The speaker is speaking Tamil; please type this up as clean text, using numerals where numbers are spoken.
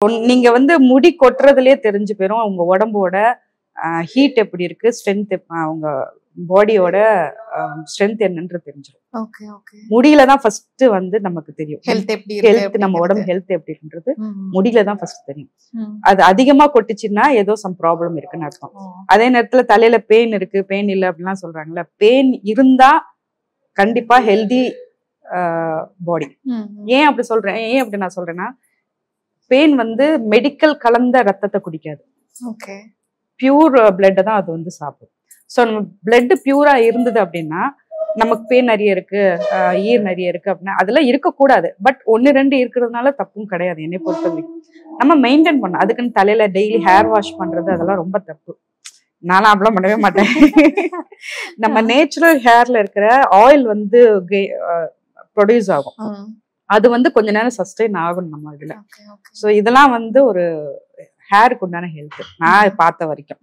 நீங்க வந்து முடி கொட்டுறதுலயே தெரிஞ்சு போயிரும் உங்க உடம்போட ஹீட் எப்படி இருக்கு, ஸ்ட்ரென்த் உங்க பாடியோட ஸ்ட்ரென்த் என்னன்னு தெரிஞ்சிடும். Okay okay. முடியில தான் ஃபர்ஸ்ட் வந்து நமக்கு தெரியும் ஹெல்த் எப்படி இருக்கு, ஹெல்த் நம்ம உடம்பு ஹெல்த் எப்படி இருக்குன்றது முடியில தான் ஃபர்ஸ்ட் தெரியும். அது அதிகமா கொட்டுச்சுன்னா ஏதோ சம் ப்ராப்ளம் இருக்குன்னு அர்த்தம். அதே நேரத்துல தலையில பெயின் இருக்கு, பெயின் இல்லை அப்படின்லாம் சொல்றாங்கல்ல, பெயின் இருந்தா கண்டிப்பா ஹெல்தி பாடி. ஏன் அப்படி சொல்றேன், ஏன் அப்படி நான் சொல்றேன்னா, பெயின் வந்து மெடிக்கல் கலந்த ரத்தத்தை குடிக்காது, பியூர் பிளட் தான் அது வந்து சாப்பிடும். ஸோ நம்ம பிளட் பியூரா இருந்தது அப்படின்னா நமக்கு பெயின் நிறைய இருக்கு, ஈர் நிறைய இருக்கு அப்படின்னா அதெல்லாம் இருக்கக்கூடாது. பட் 1-2 இருக்கிறதுனால தப்பும் கிடையாது என்னை பொறுத்த வரைக்கும். நம்ம மெயின்டைன் பண்ணணும். அதுக்குன்னு தலையில டெய்லி ஹேர் வாஷ் பண்றது அதெல்லாம் ரொம்ப தப்பு. நானும் அப்படிலாம் பண்ணவே மாட்டேன். நம்ம நேச்சுரல் ஹேர்ல இருக்கிற ஆயில் வந்து ப்ரொடியூஸ் ஆகும். அது வந்து கொஞ்ச நேரம் சஸ்டெயின் ஆகணும் நம்ம இதுல. ஸோ இதெல்லாம் வந்து ஒரு ஹேருக்கு உண்டான ஹெல்த் நான் பார்த்த வரைக்கும்.